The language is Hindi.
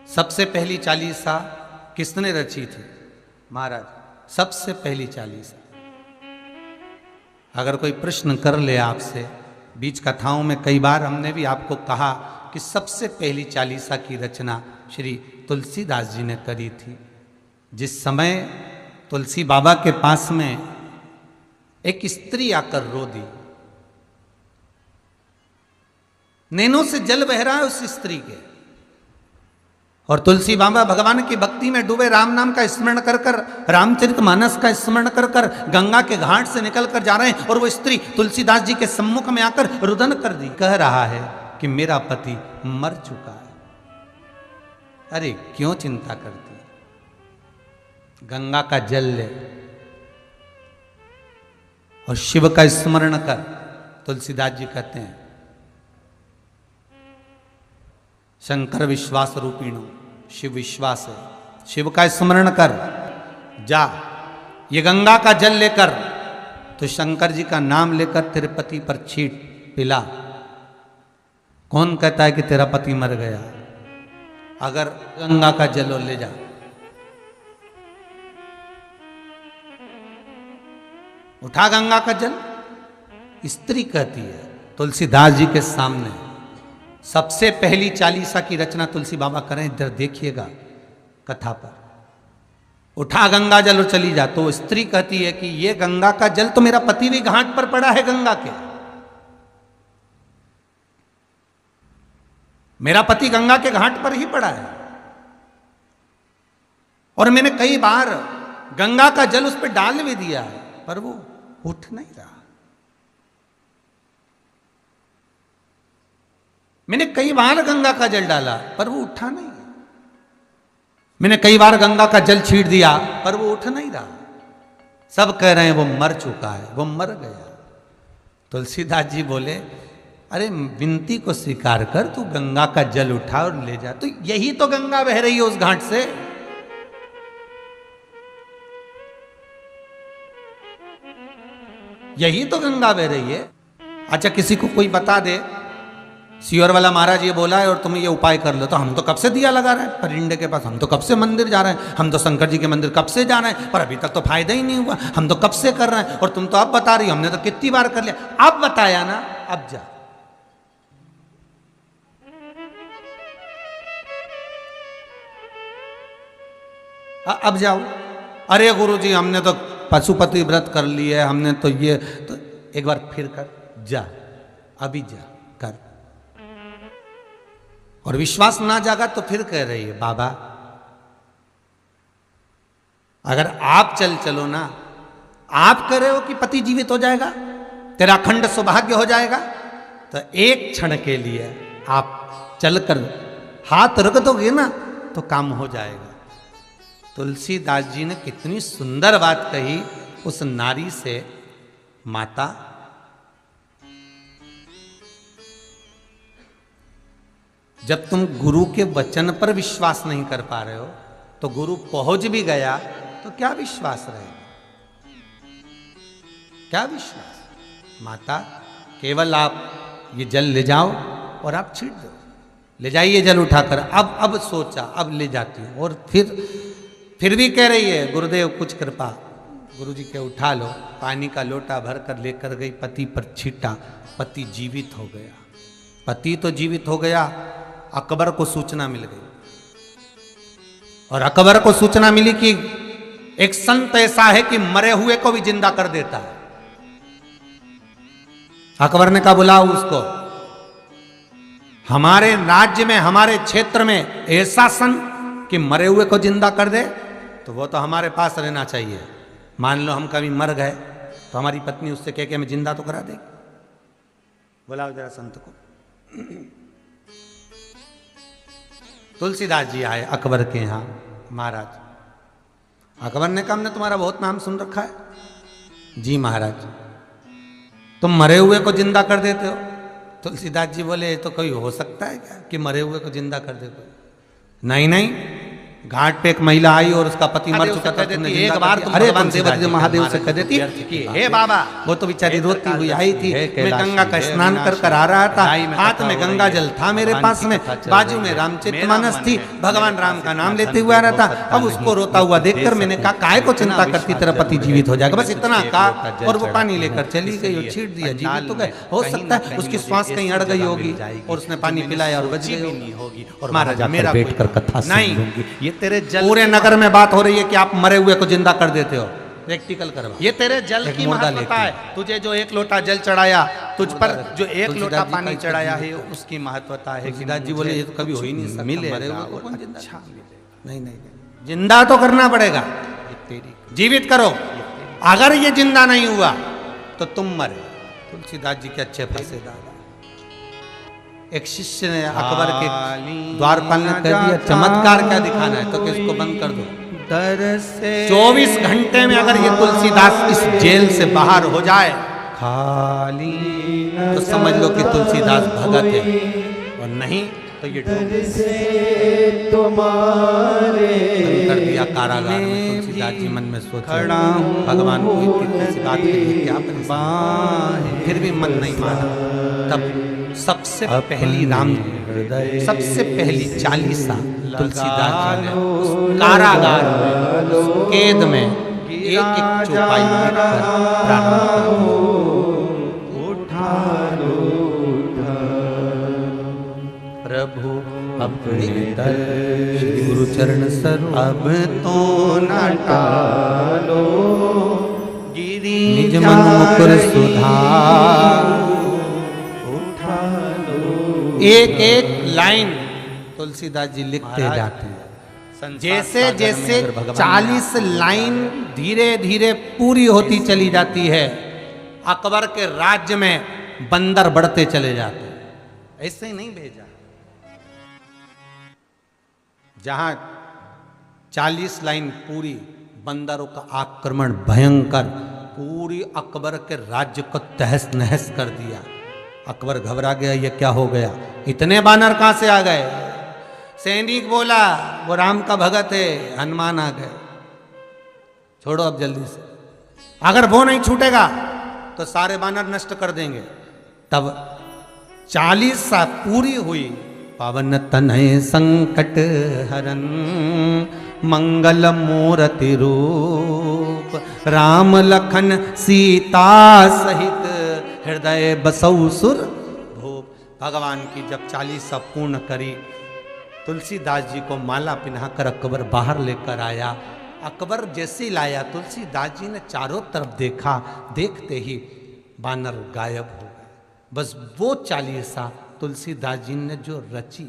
सबसे पहली चालीसा किसने रची थी? महाराज, सबसे पहली चालीसा। अगर कोई प्रश्न कर ले आपसे, बीच कथाओं में कई बार हमने भी आपको कहा कि सबसे पहली चालीसा की रचना श्री तुलसीदास जी ने करी थी। जिस समय तुलसी बाबा के पास में एक स्त्री आकर रो दी, नैनों से जल बह रहा है उस स्त्री के, और तुलसी बाबा भगवान की भक्ति में डूबे, राम नाम का स्मरण कर कर, रामचरितमानस का स्मरण कर कर गंगा के घाट से निकल कर जा रहे हैं, और वो स्त्री तुलसीदास जी के सम्मुख में आकर रुदन कर दी, कह रहा है कि मेरा पति मर चुका है। अरे क्यों चिंता करती, गंगा का जल ले और शिव का स्मरण कर। तुलसीदास जी कहते हैं, शंकर विश्वास रूपीणो, शिव विश्वास है, शिव का स्मरण कर, जा ये गंगा का जल लेकर तो शंकर जी का नाम लेकर तेरे पति पर छीट पिला। कौन कहता है कि तेरा पति मर गया? अगर गंगा का जल ले जा, उठा गंगा का जल। स्त्री कहती है तुलसीदास जी के सामने, सबसे पहली चालीसा की रचना तुलसी बाबा करें, इधर देखिएगा कथा पर, उठा गंगा जल और चली जा। तो स्त्री कहती है कि ये गंगा का जल तो मेरा पति भी घाट पर पड़ा है गंगा के, मेरा पति गंगा के घाट पर ही पड़ा है, और मैंने कई बार गंगा का जल उस पर डाल भी दिया है, पर वो उठ नहीं रहा। मैंने कई बार गंगा का जल डाला पर वो उठा नहीं। मैंने कई बार गंगा का जल छीट दिया पर वो उठ नहीं रहा। सब कह रहे हैं वो मर चुका है, वो मर गया। तुलसीदास जी बोले, अरे विनती को स्वीकार कर, तू गंगा का जल उठा और ले जा। तो यही तो गंगा बह रही है उस घाट से, यही तो गंगा बह रही है। अच्छा, किसी को कोई बता दे सियोर वाला महाराज ये बोला है और तुम ये उपाय कर लो, तो हम तो कब से दिया लगा रहे हैं परिंडे के पास, हम तो कब से मंदिर जा रहे हैं, हम तो शंकर जी के मंदिर कब से जा रहे हैं, पर अभी तक तो फायदा ही नहीं हुआ, हम तो कब से कर रहे हैं, और तुम तो अब बता रही हो, हमने तो कितनी बार कर लिया। अब बताया ना, अब जा। अब जाओ। अरे गुरुजी हमने तो पशुपति व्रत कर लिया, हमने तो ये, तो एक बार फिर कर, जा, अभी जा कर। और विश्वास ना जागा तो फिर कह रही है, बाबा अगर आप चलो ना, आप कह रहे हो कि पति जीवित हो जाएगा, तेरा अखंड सौभाग्य हो जाएगा, तो एक क्षण के लिए आप चलकर हाथ रख दोगे ना तो काम हो जाएगा। तुलसीदास जी ने कितनी सुंदर बात कही उस नारी से, माता जब तुम गुरु के वचन पर विश्वास नहीं कर पा रहे हो, तो गुरु पहुंच भी गया तो क्या विश्वास रहेगा, क्या विश्वास? माता केवल आप ये जल ले जाओ और आप छीट दो, ले जाइए जल उठाकर। अब सोचा, अब ले जाती हूं। और फिर भी कह रही है, गुरुदेव कुछ कृपा, गुरुजी के उठा लो। पानी का लोटा भरकर लेकर गई, पति पर छीटा, पति जीवित हो गया। पति तो जीवित हो गया, अकबर को सूचना मिल गई, और अकबर को सूचना मिली कि एक संत ऐसा है कि मरे हुए को भी जिंदा कर देता है। अकबर ने कहा, बुलाओ उसको, हमारे राज्य में, हमारे क्षेत्र में ऐसा संत कि मरे हुए को जिंदा कर दे, तो वो तो हमारे पास रहना चाहिए। मान लो हम कभी मर गए तो हमारी पत्नी उससे कह के हमें जिंदा तो करा देगी। बुलाओ जरा संत को। तुलसीदास जी आए अकबर के यहाँ। महाराज, अकबर ने कहा, हमने तुम्हारा बहुत नाम सुन रखा है। जी महाराज, तुम मरे हुए को जिंदा कर देते हो। तुलसीदास जी बोले, तो कोई हो सकता है क्या कि मरे हुए को जिंदा कर दे कोई? नहीं नहीं, घाट पे एक महिला आई और उसका पति मर चुका था, एक बार अरे देवती महादेव से कह देती कि हे बाबा, वो तो बेचारी रोती हुई आई थी, मैं गंगा का स्नान कर आ रहा था, हाथ में गंगा जल था मेरे पास में, बाजू में रामचरितमानस थी, भगवान राम का नाम लेते हुए आ रहा था। अब उसको रोता हुआ देखकर मैंने कहा काहे को चिंता करती, तेरा पति जीवित हो जाएगा, बस इतना कहा और वो पानी लेकर चली गई और छीट दिया, जीवित तो गए। हो सकता है उसकी श्वास कहीं अड़ गई होगी और उसने पानी पिलाया और बच गई होगी। और महाराज मेरा बैठ कर कथा नहीं, ये तेरे जल, पूरे नगर में बात हो रही है कि आप मरे हुए को जिंदा कर देते हो, प्रैक्टिकल करवा, ये तेरे जल की महत्वता है। तुझे जो एक लोटा जल चढ़ाया, तुझ पर जो एक लोटा पानी चढ़ाया है उसकी महत्वता है। तुलसीदास जी बोले ये तो कभी हो ही नहीं सकता, मरे हुए को कौन जिंदा? नहीं नहीं, जिंदा तो करना पड़ेगा, जीवित करो। अगर ये जिंदा नहीं हुआ तो तुम मरे। तुलसीदास जी के अच्छे फलसेदार। एक शिष्य ने अकबर के द्वारपाल ने कह दिया चमत्कार क्या दिखाना है, तो किसको बंद कर दो। 24 घंटे में अगर ये तुलसीदास इस जेल से बाहर हो जाए खाली, तो समझ लो कि तुलसीदास भगत है, और नहीं तो ये कर दिया कारागार में। तुलसीदास जी मन में सोच खड़ा हूँ भगवान को इस बात के लिए क्या परेशान, फिर भी मन नहीं माना। तब सबसे पहली राम, सबसे पहली चालीसा तुलसीदास जी ने उस कारागार में, उस कैद में एक एक चौपाई प्रारंभ प्रभु अपने दर गुरु चरण सर अब तो न टालो, गिरी निज मन मुकुर सुधार। एक एक लाइन तुलसीदास जी लिखते जाते हैं, जैसे जैसे 40 लाइन धीरे धीरे पूरी होती चली जाती है, अकबर के राज्य में बंदर बढ़ते चले जाते हैं। ऐसे ही नहीं भेजा, जहां 40 लाइन पूरी, बंदरों का आक्रमण भयंकर, पूरी अकबर के राज्य को तहस नहस कर दिया। अकबर घबरा गया, ये क्या हो गया, इतने बानर कहां से आ गए। सैनिक बोला वो राम का भगत है, हनुमान आ गए, छोड़ो अब जल्दी से, अगर वो नहीं छूटेगा तो सारे बानर नष्ट कर देंगे। तब 40 सा पूरी हुई। पावन तनय संकट हरन मंगल मूर्ति रूप, राम लखन सीता सहित हृदय बसौ सुर भूप। भगवान की जब 40 पूर्ण करी, तुलसीदास जी को माला पहनाकर अकबर बाहर लेकर आया। अकबर जैसे लाया, तुलसीदास जी ने चारों तरफ देखा, देखते ही बानर गायब हो गए। बस वो 40 तुलसीदास जी ने जो रची